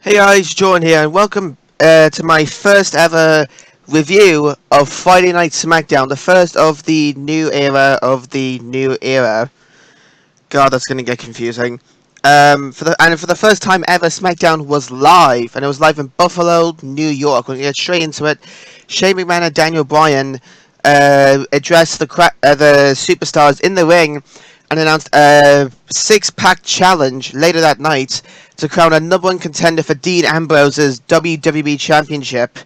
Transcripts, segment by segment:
Hey guys, John here, and welcome to my first ever review of Friday Night Smackdown, the first of the new era God, that's gonna get confusing. For the first time ever, SmackDown was live, and it was live in Buffalo, New York. We're gonna get straight into it. Shane McMahon and Daniel Bryan addressed the superstars in the ring and announced a six-pack challenge later that night to crown a number one contender for Dean Ambrose's WWE Championship.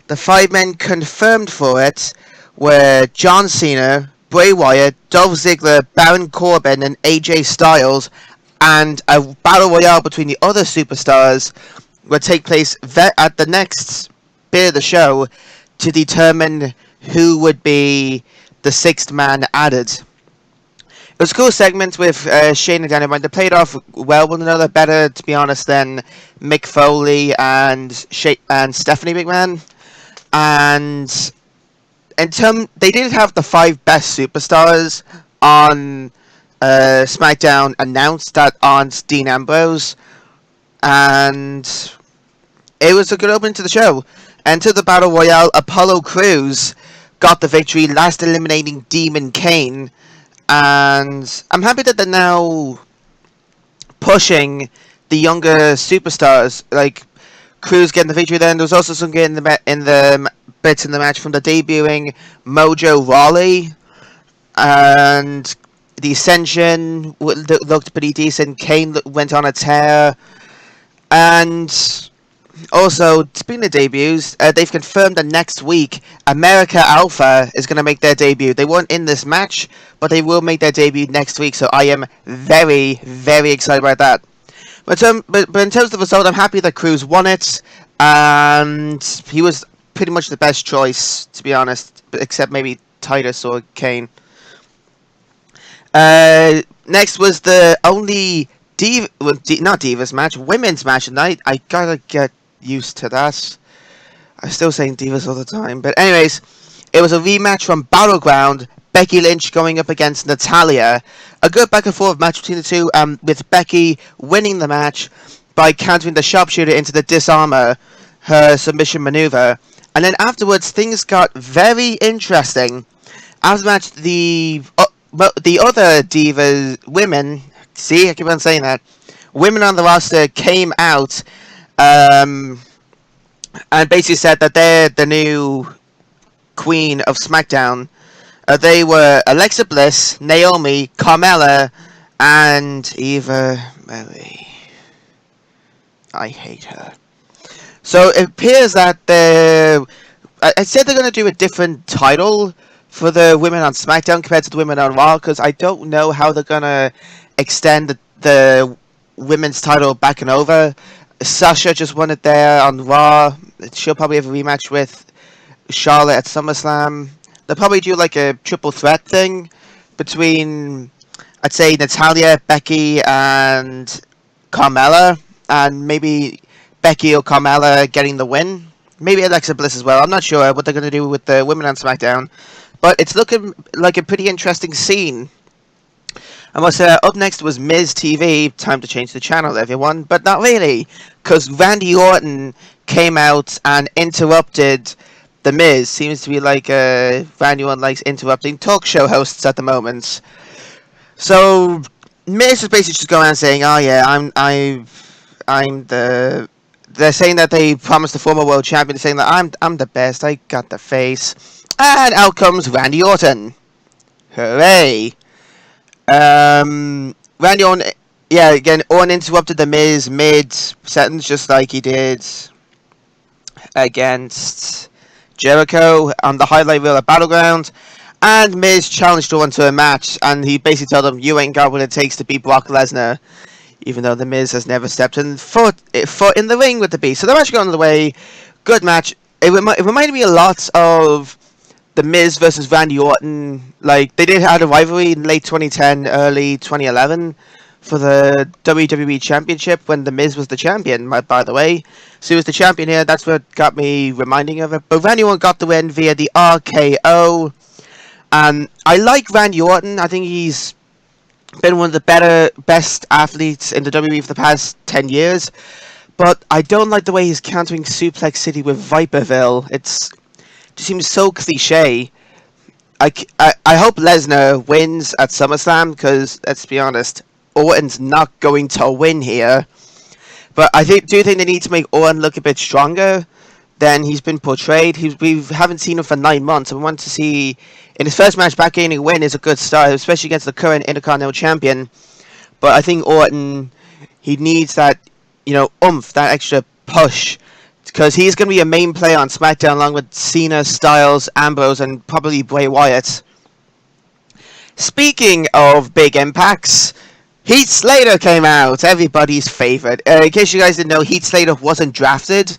The five men confirmed for it were John Cena, Bray Wyatt, Dolph Ziggler, Baron Corbin, and AJ Styles, and a battle royale between the other superstars will take place at the next bit of the show to determine who would be the sixth man added. It was a cool segment with Shane and Daniel Bryan. They played off well with one another, better to be honest than Mick Foley and Stephanie McMahon. And they did have the five best superstars on SmackDown announced that aren't Dean Ambrose, and it was a good opening to the show. And to the Battle Royale, Apollo Crews got the victory, last eliminating Demon Kane. And I'm happy that they're now pushing the younger superstars, like Crews getting the victory. Then there was also some good in the bits in the match from the debuting Mojo Rawley, and the Ascension looked pretty decent. Kane went on a tear, and also, speaking of debuts, they've confirmed that next week, America Alpha is going to make their debut. They weren't in this match, but they will make their debut next week, so I am very, very excited about that. But in terms of the result, I'm happy that Crews won it, and he was pretty much the best choice, to be honest, except maybe Titus or Kane. Next was the only not Divas match, women's match tonight. I gotta get used to that. I'm still saying Divas all the time. But anyways, it was a rematch from Battleground. Becky Lynch going up against Natalya. A good back and forth match between the two, with Becky winning the match by countering the sharpshooter into the disarmer, her submission maneuver. And then afterwards, things got very interesting. After the match, the other Divas women, see, I keep on saying that, women on the roster came out and basically said that they're the new queen of SmackDown. They were Alexa Bliss, Naomi, Carmella, and Eva Marie. I hate her. So it appears that I said they're going to do a different title for the women on SmackDown compared to the women on Raw, because I don't know how they're going to extend the women's title back and over. Sasha just won it there on Raw. She'll probably have a rematch with Charlotte at SummerSlam. They'll probably do like a triple threat thing between, I'd say, Natalya, Becky, and Carmella. And maybe Becky or Carmella getting the win. Maybe Alexa Bliss as well. I'm not sure what they're going to do with the women on SmackDown. But it's looking like a pretty interesting scene. I must say, up next was Miz TV. Time to change the channel, everyone. But not really, because Randy Orton came out and interrupted the Miz. Seems to be like Randy Orton likes interrupting talk show hosts at the moment. So Miz is basically just going around saying, "Oh yeah, I'm the." They're saying that they promised the former world champion, saying that I'm the best. I got the face, and out comes Randy Orton. Hooray! Randy Orton, yeah, again, Orton interrupted the Miz mid-sentence, just like he did against Jericho on the highlight reel at Battleground, and Miz challenged Orton to a match, and he basically told him, "You ain't got what it takes to beat Brock Lesnar," even though the Miz has never stepped foot in the ring with the Beast. So the match got on the way, good match. It reminded me a lot of The Miz versus Randy Orton. Like, they did have a rivalry in late 2010, early 2011 for the WWE Championship when The Miz was the champion, by the way. So he was the champion here. That's what got me reminding of it. But Randy Orton got the win via the RKO. I like Randy Orton. I think he's been one of the best athletes in the WWE for the past 10 years. but I don't like the way he's countering Suplex City with Viperville. It just seems so cliche. I hope Lesnar wins at SummerSlam, because, let's be honest, Orton's not going to win here. But I do think they need to make Orton look a bit stronger than he's been portrayed. We haven't seen him for 9 months, and we want to see, in his first match back, gaining a win is a good start, especially against the current Intercontinental Champion. But I think Orton, he needs that, oomph, that extra push, because he's going to be a main player on Smackdown along with Cena, Styles, Ambrose, and probably Bray Wyatt. Speaking of big impacts, Heath Slater came out, everybody's favourite. In case you guys didn't know, Heath Slater wasn't drafted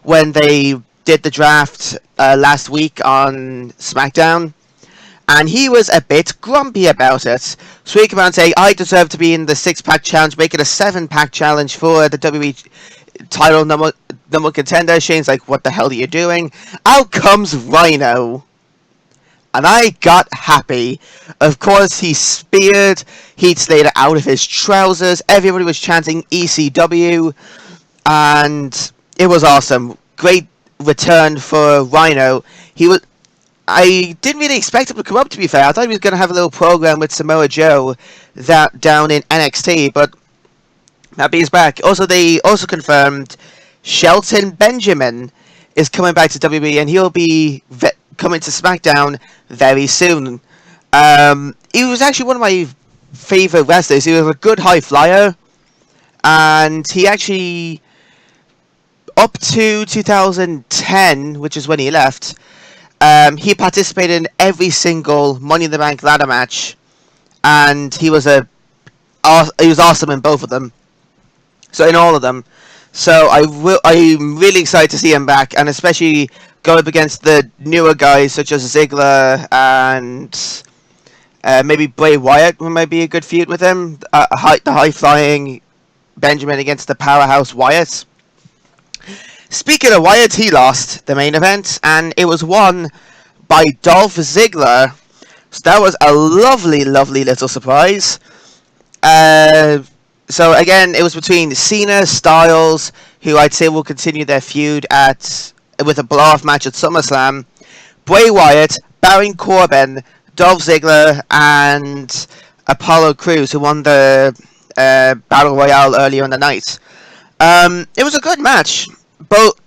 when they did the draft last week on SmackDown, and he was a bit grumpy about it. So he came out and say, I deserve to be in the 6-pack challenge, make it a 7-pack challenge for the WWE title number contender. Shane's like, what the hell are you doing? Out comes Rhino. And I got happy. Of course, he speared Heath Slater out of his trousers. Everybody was chanting ECW. And it was awesome. Great return for Rhino. I didn't really expect him to come up, to be fair. I thought he was going to have a little program with Samoa Joe down in NXT. But he's back. Also, they also confirmed Shelton Benjamin is coming back to WWE. And he'll be coming to SmackDown very soon. He was actually one of my favorite wrestlers. He was a good high flyer, and he actually, up to 2010, which is when he left, he participated in every single Money in the Bank ladder match, and he was awesome in both of them. So in all of them. So I'm really excited to see him back, and especially go up against the newer guys such as Ziggler and maybe Bray Wyatt might be a good feud with him. The high-flying Benjamin against the powerhouse Wyatt. Speaking of Wyatt, he lost the main event, and it was won by Dolph Ziggler. So that was a lovely, lovely little surprise. So again, it was between Cena, Styles, who I'd say will continue their feud with a blow-off match at SummerSlam, Bray Wyatt, Baron Corbin, Dolph Ziggler, and Apollo Crews, who won the Battle Royale earlier in the night. It was a good match.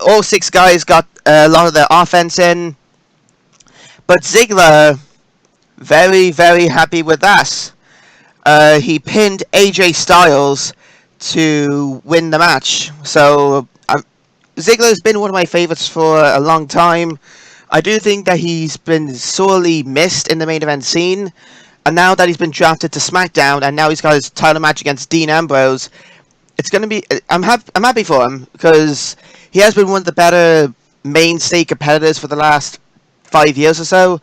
All 6 guys got a lot of their offense in, but Ziggler, very, very happy with that. He pinned AJ Styles to win the match. So Ziggler's been one of my favourites for a long time. I do think that he's been sorely missed in the main event scene. And now that he's been drafted to SmackDown, and now he's got his title match against Dean Ambrose, it's going to be... I'm happy for him, because he has been one of the better mainstay competitors for the last 5 years or so.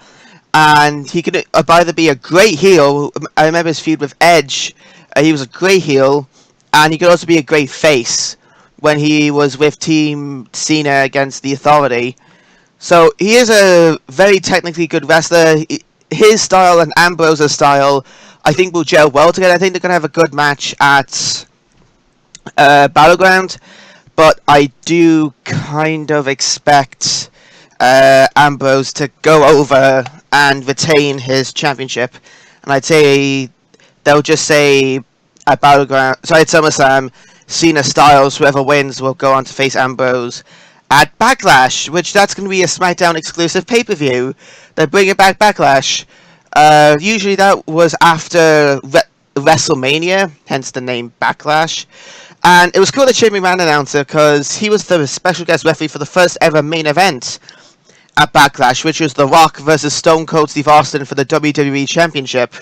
And he could either be a great heel. I remember his feud with Edge. He was a great heel. And he could also be a great face when he was with Team Cena against The Authority. So he is a very technically good wrestler. His style and Ambrose's style, I think, will gel well together. I think they're going to have a good match at Battleground. But I do kind of expect Ambrose to go over and retain his championship. And I'd say they'll just say at Battleground, sorry, at SummerSlam, Cena, Styles, whoever wins will go on to face Ambrose at Backlash, which that's going to be a SmackDown exclusive pay-per-view. They're bringing back Backlash. Usually that was after WrestleMania, hence the name Backlash. And it was cool that Shane McMahon announced it, because he was the special guest referee for the first ever main event at Backlash, which was The Rock versus Stone Cold Steve Austin for the WWE Championship.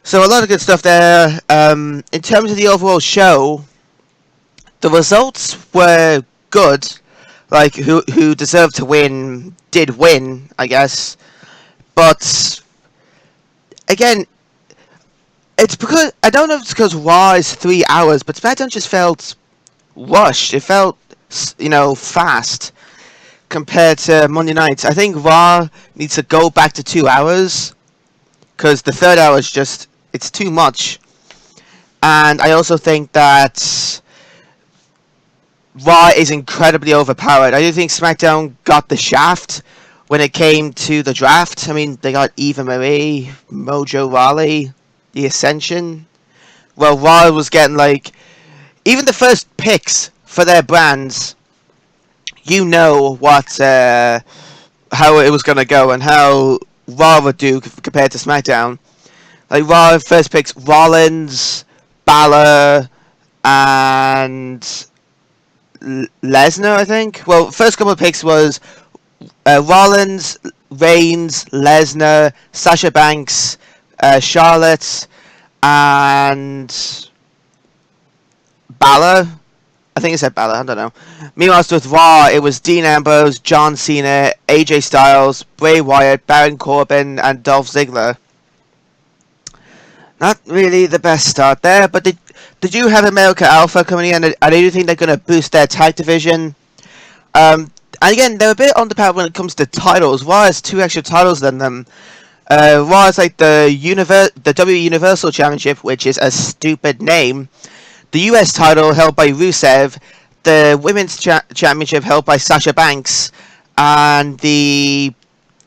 So a lot of good stuff there. In terms of the overall show, the results were good. Like, who deserved to win did win, I guess. But again, it's because, I don't know if it's because Raw is 3 hours, but SmackDown just felt rushed. It felt, fast compared to Monday nights. I think Raw needs to go back to 2 hours, because the third hour is just, it's too much. And I also think that Raw is incredibly overpowered. I do think SmackDown got the shaft when it came to the draft. I mean, they got Eva Marie, Mojo Rawley, The Ascension. Well, Raw was getting like even the first picks for their brands. You know what how it was gonna go and how Raw would do compared to SmackDown. Like Raw first picks Rollins, Balor, and Lesnar, I think. Well, first couple of picks was Rollins, Reigns, Lesnar, Sasha Banks, Charlotte, and Balor. I think it said Balor, I don't know. Meanwhile, with Raw, it was Dean Ambrose, John Cena, AJ Styles, Bray Wyatt, Baron Corbin, and Dolph Ziggler. Not really the best start there, but did you have America Alpha coming in? And I do think they're going to boost their tag division. And again, they're a bit underpowered when it comes to titles. Raw has 2 extra titles than them. Raw is like the W Universal Championship, which is a stupid name. The US title held by Rusev, the Women's Championship held by Sasha Banks, and the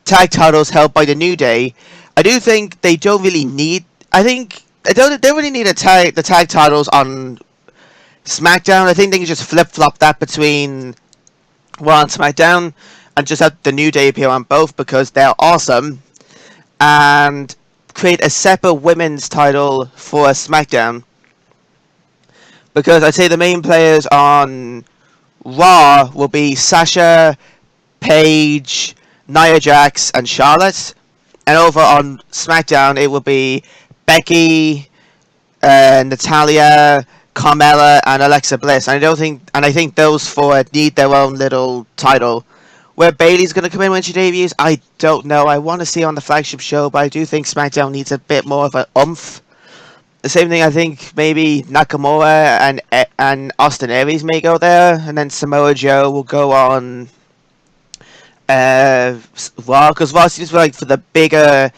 tag titles held by the New Day. I do think they don't really need. I think they don't really need the tag titles on SmackDown. I think they can just flip flop that between Raw and SmackDown, and just have the New Day appear on both because they're awesome, and create a separate women's title for SmackDown. Because I'd say the main players on Raw will be Sasha, Paige, Nia Jax, and Charlotte. And over on SmackDown, it will be Becky, Natalia, Carmella, and Alexa Bliss. And I think those 4 need their own little title. Where Bayley's going to come in when she debuts, I don't know. I want to see her on the flagship show, but I do think SmackDown needs a bit more of an oomph. The same thing, I think maybe Nakamura and Austin Aries may go there, and then Samoa Joe will go on Raw, because Raw seems like for the bigger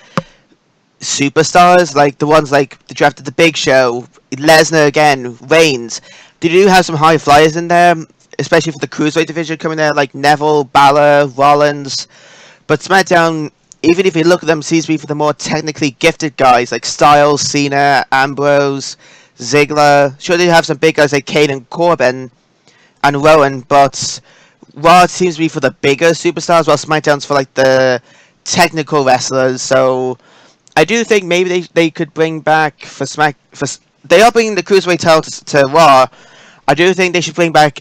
superstars, like the ones like the draft of the Big Show, Lesnar again, Reigns. They do have some high flyers in there, especially for the Cruiserweight division coming there, like Neville, Balor, Rollins. But SmackDown, even if you look at them, seems to be for the more technically gifted guys like Styles, Cena, Ambrose, Ziggler. Sure, they have some big guys like Kane and Corbin and Rowan, but Raw seems to be for the bigger superstars, while SmackDown's for like the technical wrestlers. So I do think maybe they could bring back they are bringing the Cruiserweight title to Raw. I do think they should bring back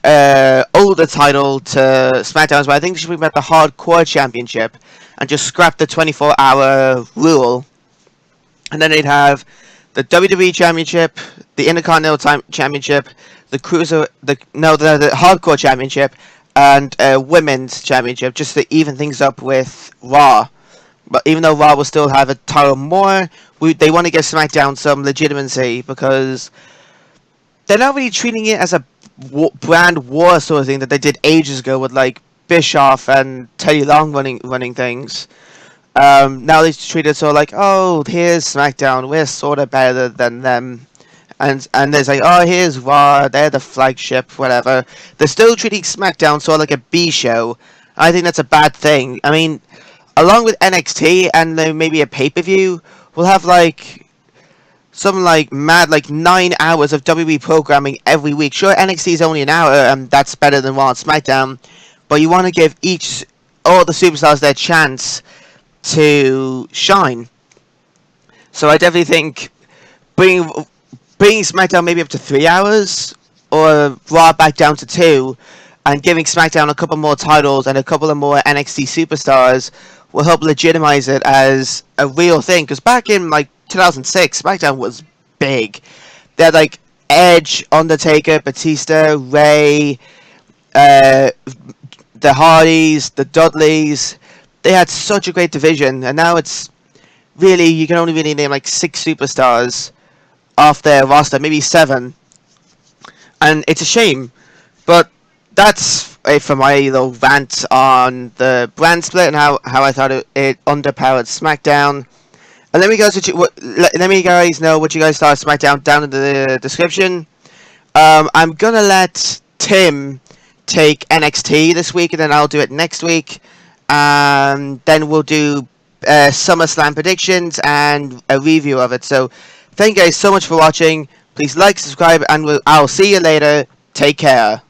older title to SmackDown, but I think they should bring back the Hardcore Championship and just scrap the 24-hour rule. And then they'd have the WWE Championship, the Intercontinental Championship, the Hardcore Championship, and Women's Championship, just to even things up with Raw. But even though Raw will still have a title more, they want to give SmackDown some legitimacy, because they're not really treating it as a brand war sort of thing that they did ages ago with like Bischoff and Teddy Long running things. Now they treat it sort of like, oh, here's SmackDown, we're sort of better than them. And there's like, oh, here's Raw, they're the flagship, whatever. They're still treating SmackDown sort of like a B show. I think that's a bad thing. I mean, along with NXT and maybe a pay-per-view, we'll have like something like mad, like 9 hours of WWE programming every week. Sure, NXT is only an hour, and that's better than Raw and SmackDown, but you want to give all the superstars their chance to shine. So I definitely think bringing SmackDown maybe up to 3 hours, or Raw back down to 2, and giving SmackDown a couple more titles and a couple of more NXT superstars will help legitimize it as a real thing. Because back in like 2006, SmackDown was big. They had like Edge, Undertaker, Batista, Ray, the Hardys, the Dudleys. They had such a great division, and now it's really, you can only really name like 6 superstars off their roster, maybe 7. And it's a shame, but that's it for my little rant on the brand split and how I thought it underpowered SmackDown. And let me guys know what you guys thought of SmackDown down in the description. I'm gonna let Tim take NXT this week, and then I'll do it next week. Then we'll do SummerSlam predictions and a review of it. So thank you guys so much for watching. Please like, subscribe, and I'll see you later. Take care.